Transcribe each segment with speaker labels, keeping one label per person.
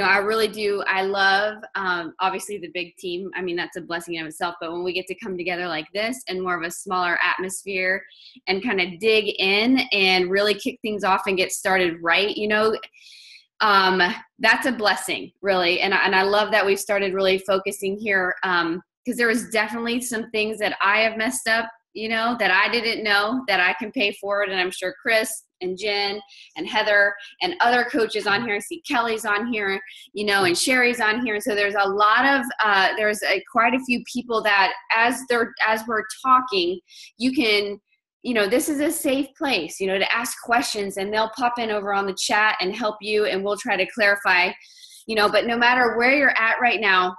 Speaker 1: I really do. I love, obviously the big team. I mean, that's a blessing in itself, but when we get to come together like this and more of a smaller atmosphere and kind of dig in and really kick things off and get started right, that's a blessing, really. And I love that we've started really focusing here, because there was definitely some things that I have messed up, that I didn't know that I can pay forward. And I'm sure Chris and Jen and Heather and other coaches on here. I see Kelly's on here, and Sherry's on here. And so there's a lot of, quite a few people that as we're talking, you can, this is a safe place, to ask questions, and they'll pop in over on the chat and help you, and we'll try to clarify, but no matter where you're at right now,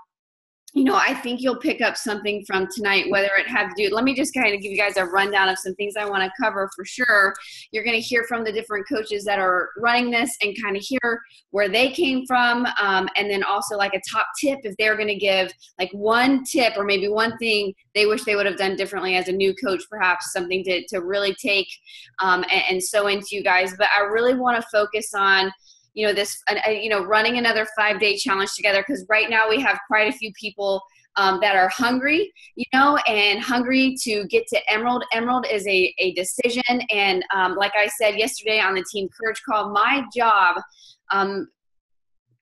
Speaker 1: I think you'll pick up something from tonight, whether it had to do, let me just kind of give you guys a rundown of some things I want to cover for sure. You're going to hear from the different coaches that are running this and kind of hear where they came from. And then also like a top tip, if they're going to give like one tip or maybe one thing they wish they would have done differently as a new coach, perhaps something to really take and sow into you guys. But I really want to focus on running another 5-day challenge together, because right now we have quite a few people that are hungry, and hungry to get to Emerald. Emerald is a decision. And like I said yesterday on the Team Courage call, my job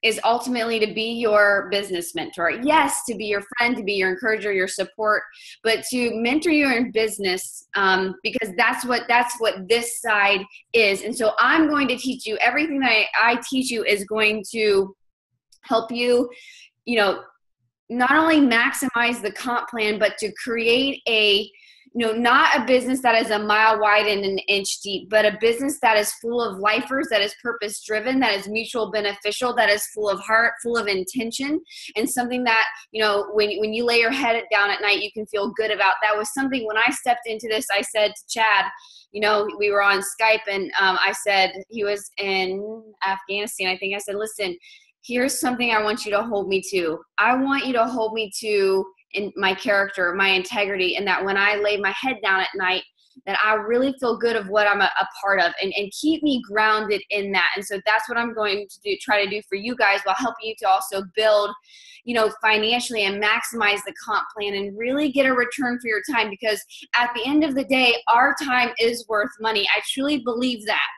Speaker 1: is ultimately to be your business mentor. Yes, to be your friend, to be your encourager, your support, but to mentor you in business, because that's what this side is. And so I'm going to teach you everything that I teach you is going to help you, not only maximize the comp plan, but to create not a business that is a mile wide and an inch deep, but a business that is full of lifers, that is purpose driven, that is mutual beneficial, that is full of heart, full of intention, and something that, when you lay your head down at night, you can feel good about. That was something when I stepped into this, I said to Chad, we were on Skype, and I said, he was in Afghanistan, I think. I said, listen, here's something I want you to hold me to. I want you to hold me to in my character, my integrity, and that when I lay my head down at night, that I really feel good of what I'm a part of, and keep me grounded in that. And so that's what I'm going to try to do for you guys, while helping you to also build, financially, and maximize the comp plan and really get a return for your time, because at the end of the day, our time is worth money. I truly believe that.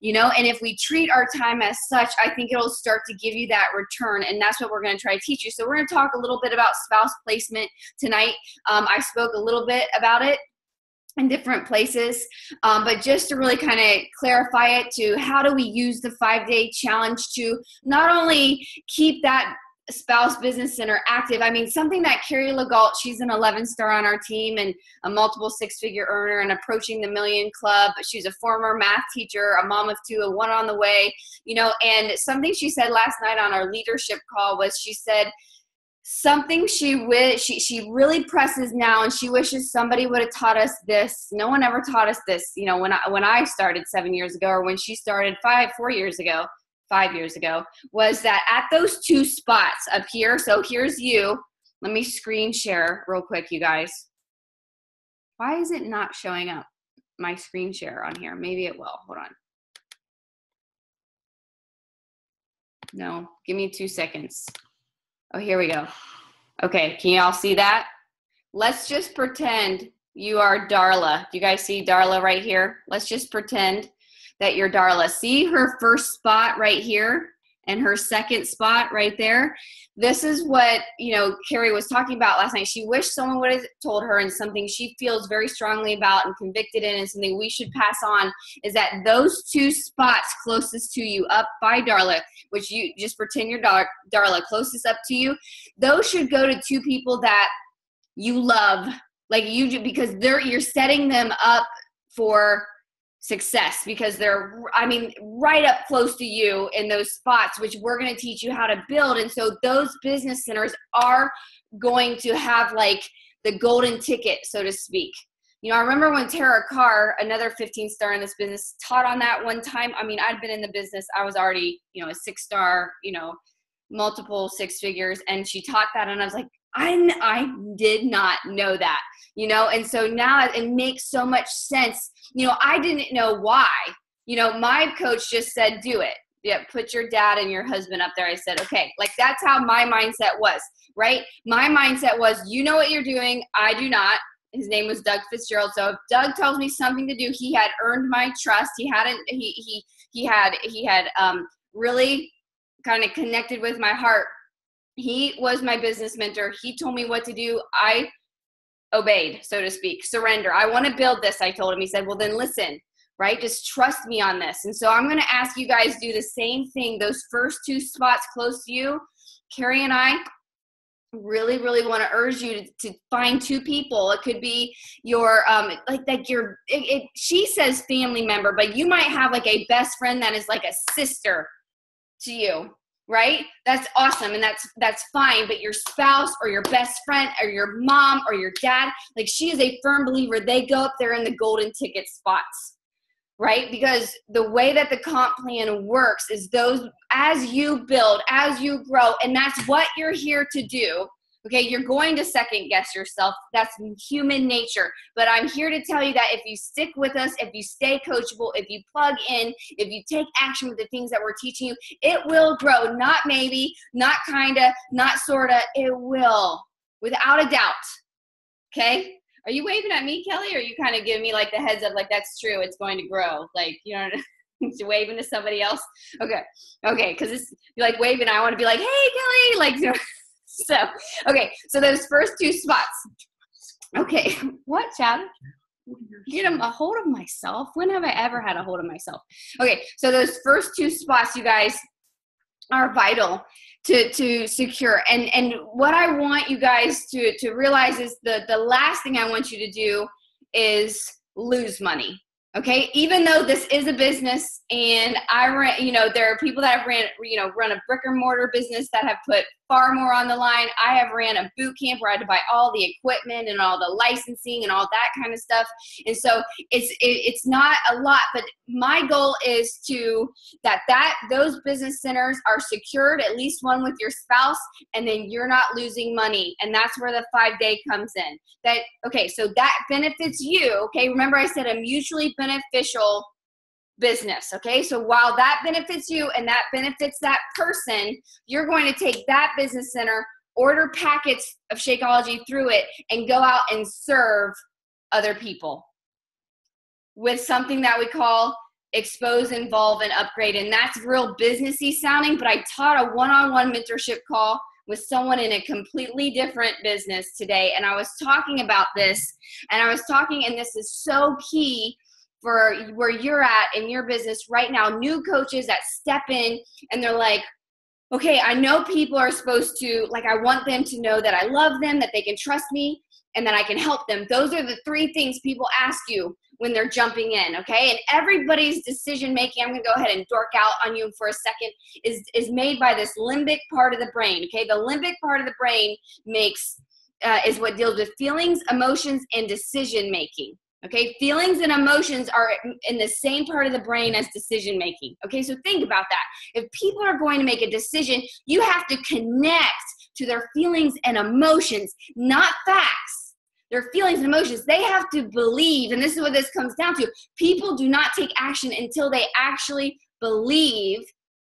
Speaker 1: And if we treat our time as such, I think it'll start to give you that return. And that's what we're going to try to teach you. So we're going to talk a little bit about spouse placement tonight. I spoke a little bit about it in different places, but just to really kind of clarify it, to how do we use the 5-day challenge to not only keep that spouse business center active. I mean, something that Carrie Legault, she's an 11-star on our team and a multiple 6-figure earner and approaching the million club. She's a former math teacher, a mom of 2, a 1 on the way, and something she said last night on our leadership call was, she said something she really presses now, and she wishes somebody would have taught us this. No one ever taught us this, when I started 7 years ago, or when she started 5 years ago, was that at those 2 spots up here. So here's you. Let me screen share real quick, you guys. Why is it not showing up, my screen share on here? Maybe it will. Hold on. No, give me 2 seconds. Oh, here we go. Okay, can you all see that? Let's just pretend you are Darla. Do you guys see Darla right here? Let's just pretend that you're Darla. See her first spot right here and her second spot right there? This is what, Carrie was talking about last night. She wished someone would have told her, and something she feels very strongly about and convicted in, and something we should pass on, is that those 2 spots closest to you up by Darla, which you just pretend you're Darla, closest up to you, those should go to 2 people that you love, like you do, because you're setting them up for success, because they're, right up close to you in those spots, which we're going to teach you how to build. And so those business centers are going to have like the golden ticket, so to speak. I remember when Tara Carr, another 15-star in this business, taught on that one time. I'd been in the business. I was already, a 6-star, multiple 6 figures. And she taught that. And I was like, I did not know that, and so now it makes so much sense. I didn't know why, my coach just said, do it. Yeah, put your dad and your husband up there. I said, okay, like that's how my mindset was, right? My mindset was, you know what you're doing. I do not. His name was Doug Fitzgerald. So if Doug tells me something to do, he had earned my trust. He had really kind of connected with my heart. He was my business mentor. He told me what to do. I obeyed, so to speak, surrender. I want to build this, I told him. He said, well, then listen, right? Just trust me on this. And so I'm going to ask you guys do the same thing. Those first 2 spots close to you, Carrie and I really, really want to urge you to find 2 people. It could be your, she says family member, but you might have like a best friend that is like a sister to you, right? That's awesome. And that's fine. But your spouse or your best friend or your mom or your dad, like she is a firm believer. They go up there in the golden ticket spots, right? Because the way that the comp plan works is those, as you build, as you grow, and that's what you're here to do. Okay, you're going to second guess yourself. That's human nature. But I'm here to tell you that if you stick with us, if you stay coachable, if you plug in, if you take action with the things that we're teaching you, it will grow. Not maybe, not kinda, not sorta. It will, without a doubt. Okay? Are you waving at me, Kelly, or are you kind of giving me like the heads up, like that's true, it's going to grow? Like, you know, waving to somebody else? Okay, because it's you're like waving, I want to be like, hey, Kelly, like, you know. So, okay, so those first 2 spots. Okay, what, Chad? Get a hold of myself? When have I ever had a hold of myself? Okay, so those first 2 spots, you guys, are vital to secure. And what I want you guys to realize is the last thing I want you to do is lose money. Okay, even though this is a business and there are people that have run a brick and mortar business that have put far more on the line. I have ran a boot camp where I had to buy all the equipment and all the licensing and all that kind of stuff. And so it's not a lot, but my goal is those business centers are secured, at least one with your spouse, and then you're not losing money. And that's where the 5-day comes in. So that benefits you. Okay, remember I said a mutually beneficial business. Okay, so while that benefits you and that benefits that person, you're going to take that business center, order packets of Shakeology through it, and go out and serve other people with something that we call expose, involve, and upgrade. And that's real businessy sounding, but I taught a one-on-one mentorship call with someone in a completely different business today. And I was talking about this, and this is so key for where you're at in your business right now. New coaches that step in and they're like, okay, I know people are supposed to, like, I want them to know that I love them, that they can trust me, and that I can help them. Those are the 3 things people ask you when they're jumping in, okay? And everybody's decision-making, I'm going to go ahead and dork out on you for a second, is made by this limbic part of the brain, okay? The limbic part of the brain is what deals with feelings, emotions, and decision-making. Okay, feelings and emotions are in the same part of the brain as decision making. Okay, so think about that. If people are going to make a decision, you have to connect to their feelings and emotions, not facts. Their feelings and emotions, they have to believe, and this is what this comes down to. People do not take action until they actually believe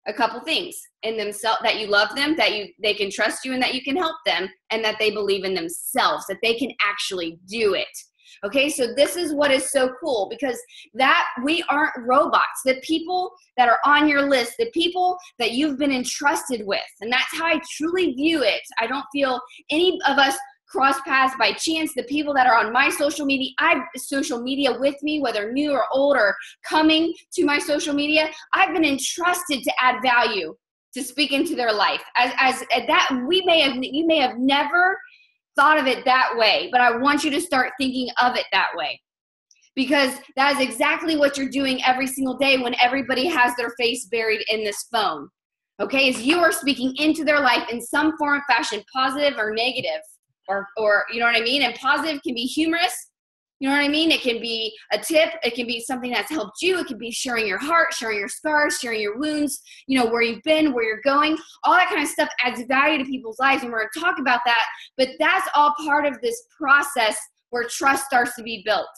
Speaker 1: a couple things in themselves, that you love them, that they can trust you, and that you can help them, and that they believe in themselves, that they can actually do it. Okay, so this is what is so cool, because that we aren't robots. The people that are on your list, the people that you've been entrusted with, and that's how I truly view it. I don't feel any of us cross paths by chance. The people that are on my social media with me, whether new or old or coming to my social media, I've been entrusted to add value, to speak into their life. As that, you may have never thought of it that way, but I want you to start thinking of it that way, because that is exactly what you're doing every single day when everybody has their face buried in this phone. Okay, is you are speaking into their life in some form or fashion, positive or negative, or you know what I mean? And positive can be humorous. You know what I mean? It can be a tip. It can be something that's helped you. It can be sharing your heart, sharing your scars, sharing your wounds, where you've been, where you're going. All that kind of stuff adds value to people's lives, and we're going to talk about that. But that's all part of this process where trust starts to be built.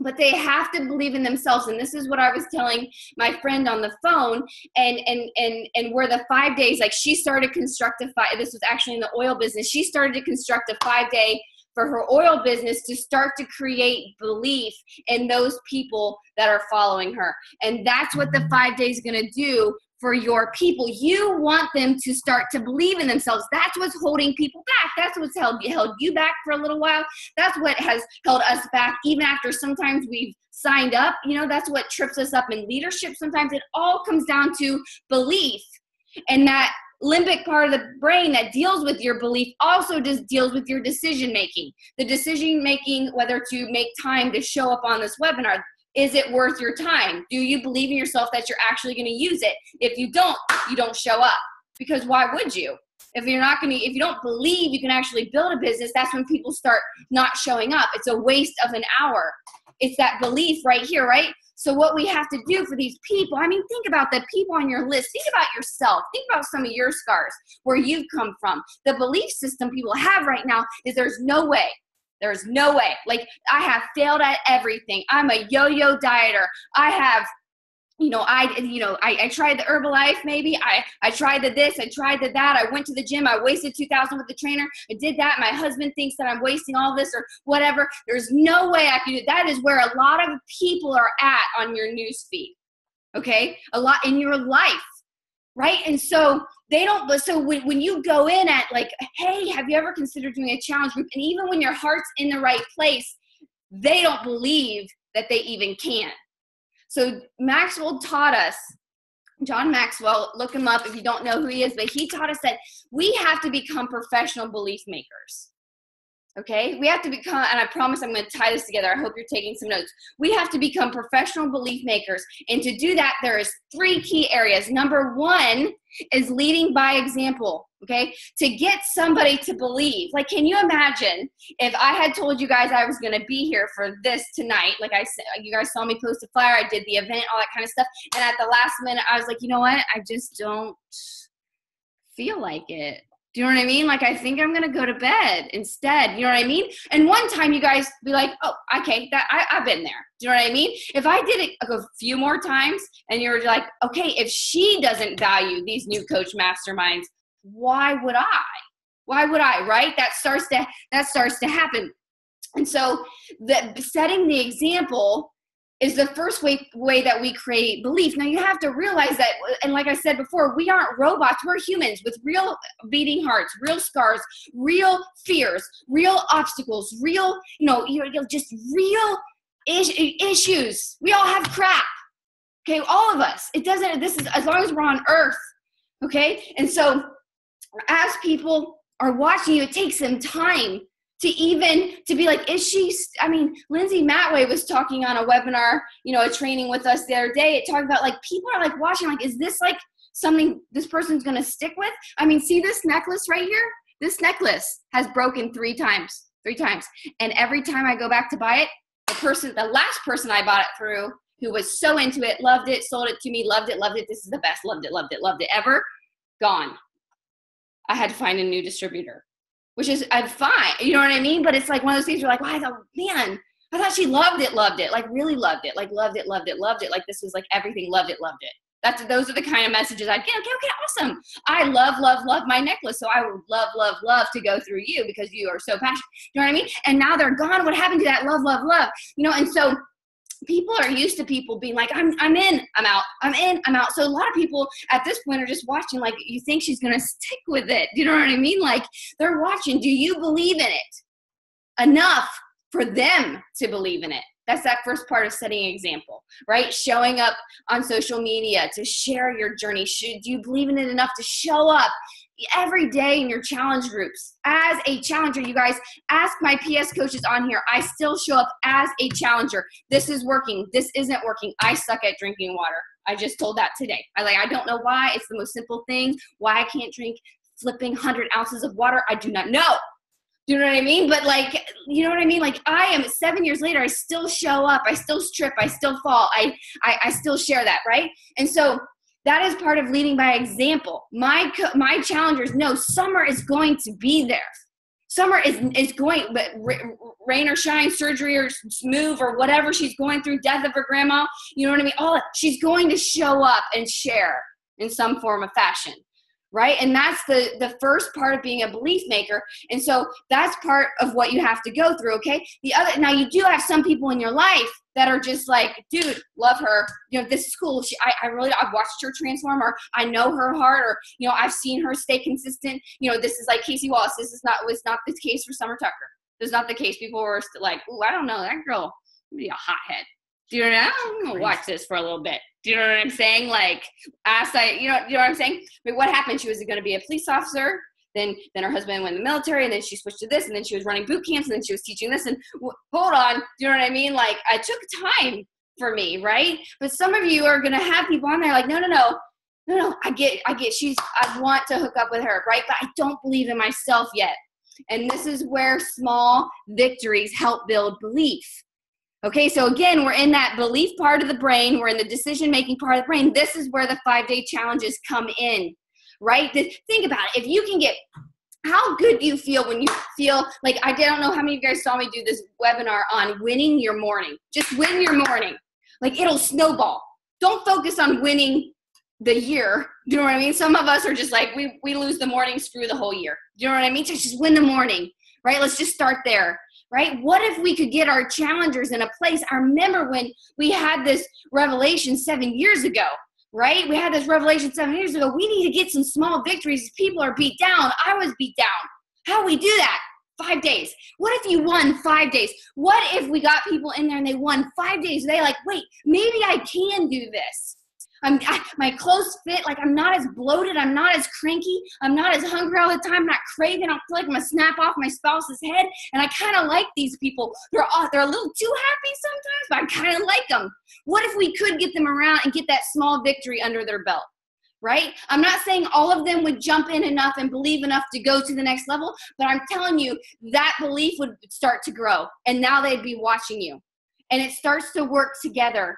Speaker 1: but they have to believe in themselves. And this is what I was telling my friend on the phone, and where the 5 days, like she started this was actually in the oil business. She started to construct a 5-day for her oil business to start to create belief in those people that are following her. And that's what the 5 days is going to do for your people. You want them to start to believe in themselves. That's what's holding people back. That's what's held you back for a little while. That's what has held us back even after sometimes we've signed up. You know, that's what trips us up in leadership. Sometimes it all comes down to belief. And that limbic part of the brain that deals with your belief also just deals with your decision making. The decision making, whether to make time to show up on this webinar. Is it worth your time? Do you believe in yourself that you're actually going to use it? If you don't show up. Because why would you? If you don't believe you can actually build a business, that's when people start not showing up. It's a waste of an hour. It's that belief right here, right? So what we have to do for these people, I mean, think about the people on your list. Think about yourself. Think about some of your scars, where you've come from. The belief system people have right now is there's no way. There's no way. Like, I have failed at everything. I'm a yo-yo dieter. I have, I tried the Herbalife maybe. I tried the this, I tried the that. I went to the gym. I wasted $2,000 with the trainer. I did that. My husband thinks that I'm wasting all this or whatever. There's no way I can do it. That is where a lot of people are at on your news feed. Okay? A lot in your life. Right? And so when you go in at like, hey, have you ever considered doing a challenge group? And even when your heart's in the right place, they don't believe that they even can. So Maxwell taught us, John Maxwell, look him up if you don't know who he is, but he taught us that we have to become professional belief makers. Okay, we have to become, and I promise I'm going to tie this together. I hope you're taking some notes. We have to become professional belief makers. And to do that, there is 3 key areas. Number 1 is leading by example. Okay, to get somebody to believe. Like, can you imagine if I had told you guys I was going to be here for this tonight? Like I said, you guys saw me post a flyer. I did the event, all that kind of stuff. And at the last minute, I was like, you know what? I just don't feel like it. Do you know what I mean? Like, I think I'm going to go to bed instead. You know what I mean? And one time you guys be like, oh, okay, I've been there. Do you know what I mean? If I did it a few more times and you're like, okay, if she doesn't value these new coach masterminds, why would I? Why would I, right? That starts to happen. And so setting the example is the first way that we create belief. Now you have to realize that, and like I said before, we aren't robots. We're humans with real beating hearts, real scars, real fears, real obstacles, real, just real issues. We all have crap. Okay, all of us. This is as long as we're on earth. Okay, and so as people are watching you, it takes some time to be like, Lindsay Matway was talking on a webinar, a training with us the other day. It talked about like, people are like watching, like, is this like something this person's going to stick with? See this necklace right here? This necklace has broken 3 times. And every time I go back to buy it, the last person I bought it through, who was so into it, loved it, sold it to me, loved it. This is the best, loved it ever, gone. I had to find a new distributor. Which is fine, you know what I mean? But it's like one of those things you're like, I thought she loved it, like really loved it, like loved it. Like this was like everything, loved it. Those are the kind of messages I'd get. Okay, awesome. I love my necklace. So I would love to go through you because you are so passionate. You know what I mean? And now they're gone. What happened to that love? And so people are used to people being like, I'm in, I'm out, I'm in, I'm out. So a lot of people at this point are just watching, like, you think she's going to stick with it. Do you know what I mean? Like, they're watching. Do you believe in it enough for them to believe in it? That's that first part of setting an example, right? Showing up on social media to share your journey. Do you believe in it enough to show up every day in your challenge groups? As a challenger, you guys, ask my PS coaches on here. I still show up as a challenger. This is working. This isn't working. I suck at drinking water. I just told that today. I don't know why. It's the most simple thing. Why I can't drink flipping 100 ounces of water, I do not know. Do you know what I mean? But like, you know what I mean? Like, I am 7 years later, I still show up. I still trip. I still fall. I still share that, right? And so that is part of leading by example. My challengers know summer is going to be there. Summer is going, but rain or shine, surgery or move or whatever she's going through, death of her grandma, you know what I mean? She's going to show up and share in some form of fashion, right? And that's the first part of being a belief maker. And so that's part of what you have to go through, okay? Now you do have some people in your life that are just like, dude, love her. You know, this is cool. I've watched her transform, or I know her heart, or, you know, I've seen her stay consistent. You know, this is like Casey Wallace. Was not the case for Summer Tucker. This is not the case. People were like, ooh, I don't know, that girl would be a hothead. Do you know what I mean? I'm going to watch this for a little bit. Do you know what I'm saying? Like, you know what I'm saying? But what happened? She was going to be a police officer. Then her husband went in the military, and then she switched to this, and then she was running boot camps, and then she was teaching this. And hold on, do you know what I mean? Like, it took time for me, right? But some of you are going to have people on there like, no, I get, I want to hook up with her, right? But I don't believe in myself yet. And this is where small victories help build belief. Okay, so again, we're in that belief part of the brain. We're in the decision-making part of the brain. This is where the 5-day challenges come in, right? Think about it. If you can get, how good do you feel when you feel like, I don't know how many of you guys saw me do this webinar on winning your morning. Just win your morning. Like, it'll snowball. Don't focus on winning the year. Do you know what I mean? Some of us are just like, we lose the morning, screw the whole year. Do you know what I mean? Just win the morning, right? Let's just start there. Right? What if we could get our challengers in a place? I remember when we had this revelation 7 years ago, right? We had this revelation 7 years ago. We need to get some small victories. People are beat down. I was beat down. How do we do that? 5 days. What if you won 5 days? What if we got people in there and they won 5 days? They like, wait, maybe I can do this. My clothes fit, like I'm not as bloated, I'm not as cranky, I'm not as hungry all the time, I'm not craving, I don't feel like I'm gonna snap off my spouse's head, and I kind of like these people. They're a little too happy sometimes, but I kind of like them. What if we could get them around and get that small victory under their belt, right? I'm not saying all of them would jump in enough and believe enough to go to the next level, but I'm telling you that belief would start to grow, and now they'd be watching you, and it starts to work together.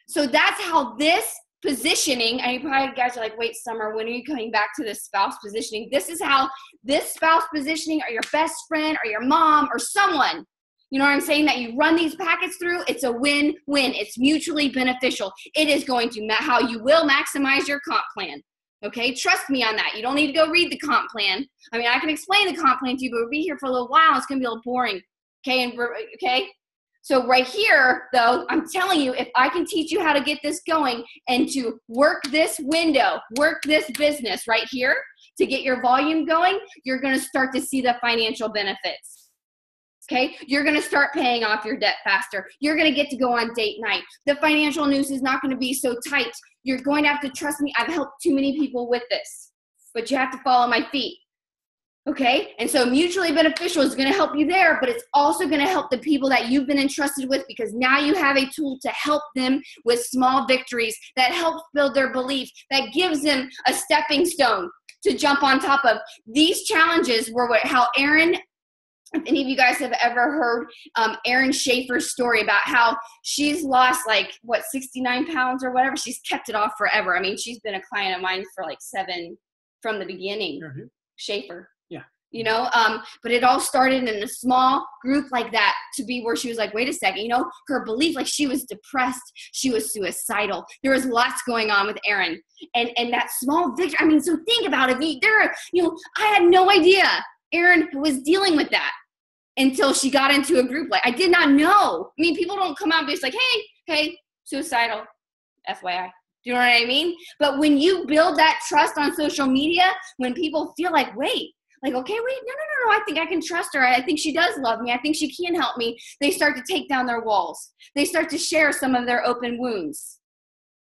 Speaker 1: So that's how this positioning, and you probably guys are like, wait, Summer, when are you coming back to this spouse positioning? This is how this spouse positioning, or your best friend or your mom or someone, you know what I'm saying, that you run these packets through, it's a win-win. It's mutually beneficial. It is going to how you will maximize your comp plan. Okay, trust me on that. You don't need to go read the comp plan. I mean, I can explain the comp plan to you, but we'll be here for a little while. It's going to be a little boring. Okay. So right here, though, I'm telling you, if I can teach you how to get this going and to work this window, work this business right here to get your volume going, you're going to start to see the financial benefits. Okay? You're going to start paying off your debt faster. You're going to get to go on date night. The financial noose is not going to be so tight. You're going to have to trust me. I've helped too many people with this, but you have to follow my feet. Okay, and so mutually beneficial is going to help you there, but it's also going to help the people that you've been entrusted with, because now you have a tool to help them with small victories that helps build their belief, that gives them a stepping stone to jump on top of. These challenges were how Erin, if any of you guys have ever heard Erin Schaefer's story about how she's lost 69 pounds or whatever. She's kept it off forever. I mean, she's been a client of mine for 7 from the beginning. Mm-hmm. Schaefer. You know, but it all started in a small group like that, to be where she was like, wait a second, you know, her belief, like she was depressed, she was suicidal. There was lots going on with Erin, and that small victory. I mean, so think about it. I had no idea Erin was dealing with that until she got into a group. Like, I did not know. I mean, people don't come out and be like, hey, suicidal, FYI. Do you know what I mean? But when you build that trust on social media, when people feel like, wait, like, okay, wait, no, I think I can trust her. I think she does love me. I think she can help me. They start to take down their walls. They start to share some of their open wounds.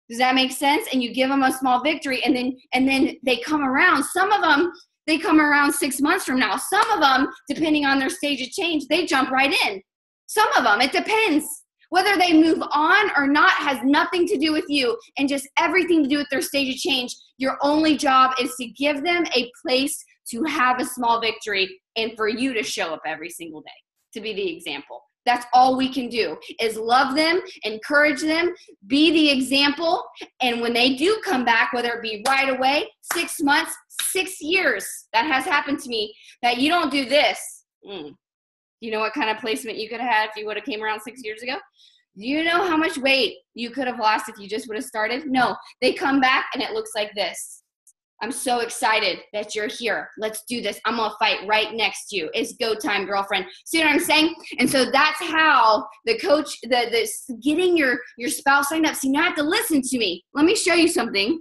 Speaker 1: Does that make sense? And you give them a small victory, and then they come around. Some of them, they come around 6 months from now. Some of them, depending on their stage of change, they jump right in. Some of them, it depends. Whether they move on or not has nothing to do with you, and just everything to do with their stage of change. Your only job is to give them a place to have a small victory, and for you to show up every single day, to be the example. That's all we can do, is love them, encourage them, be the example. And when they do come back, whether it be right away, 6 months, 6 years, that has happened to me, that you don't do this. You know what kind of placement you could have had if you would have came around 6 years ago? Do you know how much weight you could have lost if you just would have started? No, they come back and it looks like this. I'm so excited that you're here. Let's do this. I'm going to fight right next to you. It's go time, girlfriend. See what I'm saying? And so that's how the coach, the getting your spouse signed up. So now you have to listen to me. Let me show you something.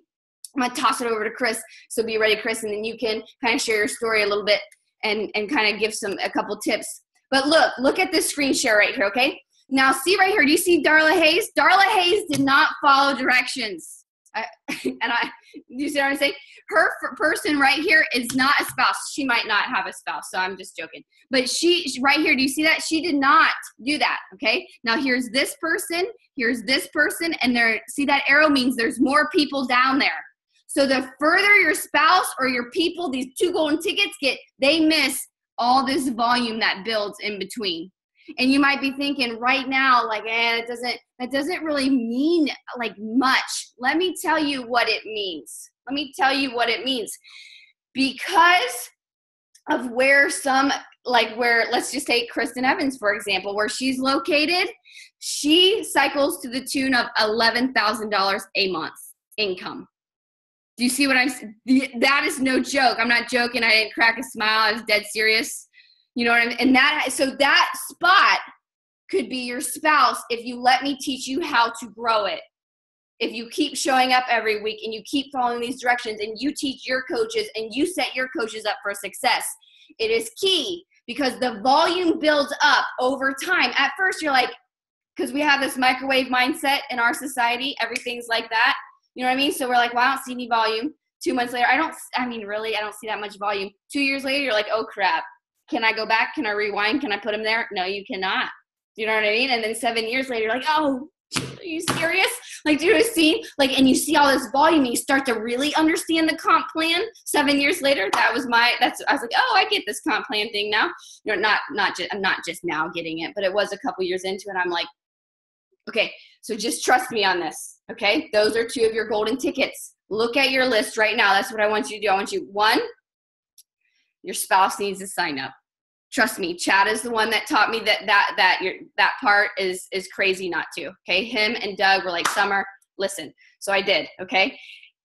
Speaker 1: I'm going to toss it over to Chris. So be ready, Chris, and then you can kind of share your story a little bit and kind of give a couple tips. But look at this screen share right here, okay? Now see right here, do you see Darla Hayes? Darla Hayes did not follow directions. You see what I'm saying? Her person right here is not a spouse. She might not have a spouse, so I'm just joking. But she right here, do you see that? She did not do that, okay? Now here's this person, and there, see that arrow means there's more people down there. So the further your spouse or your people, these 2 golden tickets get, they miss all this volume that builds in between. And you might be thinking right now, like, that doesn't really mean like much. Let me tell you what it means. Because of where let's just take Kristen Evans, for example, where she's located, she cycles to the tune of $11,000 a month income. Do you see what I'm saying? That is no joke. I'm not joking. I didn't crack a smile. I was dead serious. You know what I mean? And so that spot could be your spouse if you let me teach you how to grow it. If you keep showing up every week and you keep following these directions and you teach your coaches and you set your coaches up for success, it is key because the volume builds up over time. At first you're like, because we have this microwave mindset in our society, everything's like that. You know what I mean? So we're like, well, I don't see any volume. 2 months later, I don't see that much volume. 2 years later, you're like, oh crap. Can I go back? Can I rewind? Can I put them there? No, you cannot. You know what I mean? And then 7 years later, you're like, oh, are you serious? Like, do you see? Like, and you see all this volume and you start to really understand the comp plan. 7 years later, I was like, oh, I get this comp plan thing now. You know, I'm not just now getting it, but it was a couple years into it. I'm like, okay, so just trust me on this. Okay. Those are 2 of your golden tickets. Look at your list right now. That's what I want you to do. I want you, 1, your spouse needs to sign up. Trust me, Chad is the one that taught me that part is crazy not to. Okay, him and Doug were like, Summer, listen. So I did. Okay,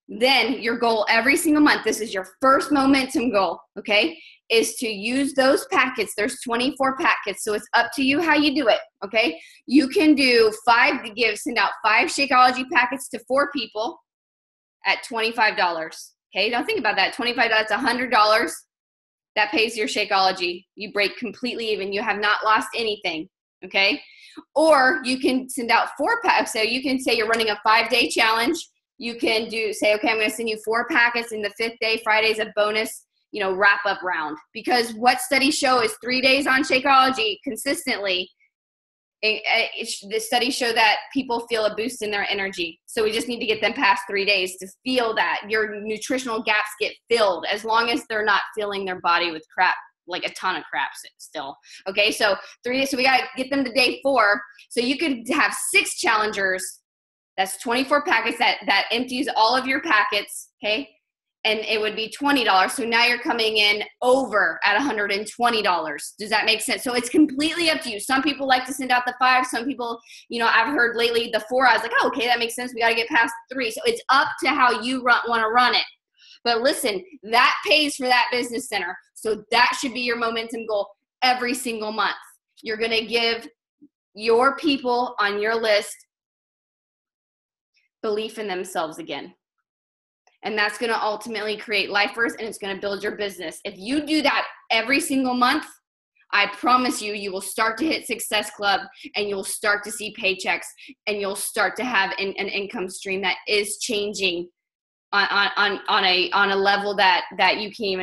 Speaker 1: then your goal every single month. This is your first momentum goal. Okay, is to use those packets. There's 24 packets, so it's up to you how you do it. Okay, you can do send out 5 Shakeology packets to 4 people at $25. Okay, now think about that. $25. That's $100. That pays your Shakeology. You break completely even. You have not lost anything, okay? Or you can send out 4 packs. So you can say you're running a 5-day challenge. You can say, okay, I'm going to send you 4 packets, and the 5th day, Friday's a bonus, wrap-up round. Because what studies show is 3 days on Shakeology consistently. The studies show that people feel a boost in their energy. So we just need to get them past 3 days to feel that your nutritional gaps get filled, as long as they're not filling their body with crap, like a ton of crap still. Okay, so 3 days. So we got to get them to day 4. So you could have 6 challengers. That's 24 packets. That empties all of your packets. Okay. And it would be $20. So now you're coming in over at $120. Does that make sense? So it's completely up to you. Some people like to send out the 5. Some people, I've heard lately the 4. I was like, oh, okay, that makes sense. We got to get past 3. So it's up to how you want to run it. But listen, that pays for that business center. So that should be your momentum goal every single month. You're going to give your people on your list belief in themselves again. And that's going to ultimately create lifers, and it's going to build your business. If you do that every single month, I promise you will start to hit Success Club, and you'll start to see paychecks, and you'll start to have an income stream that is changing on a level that you can't even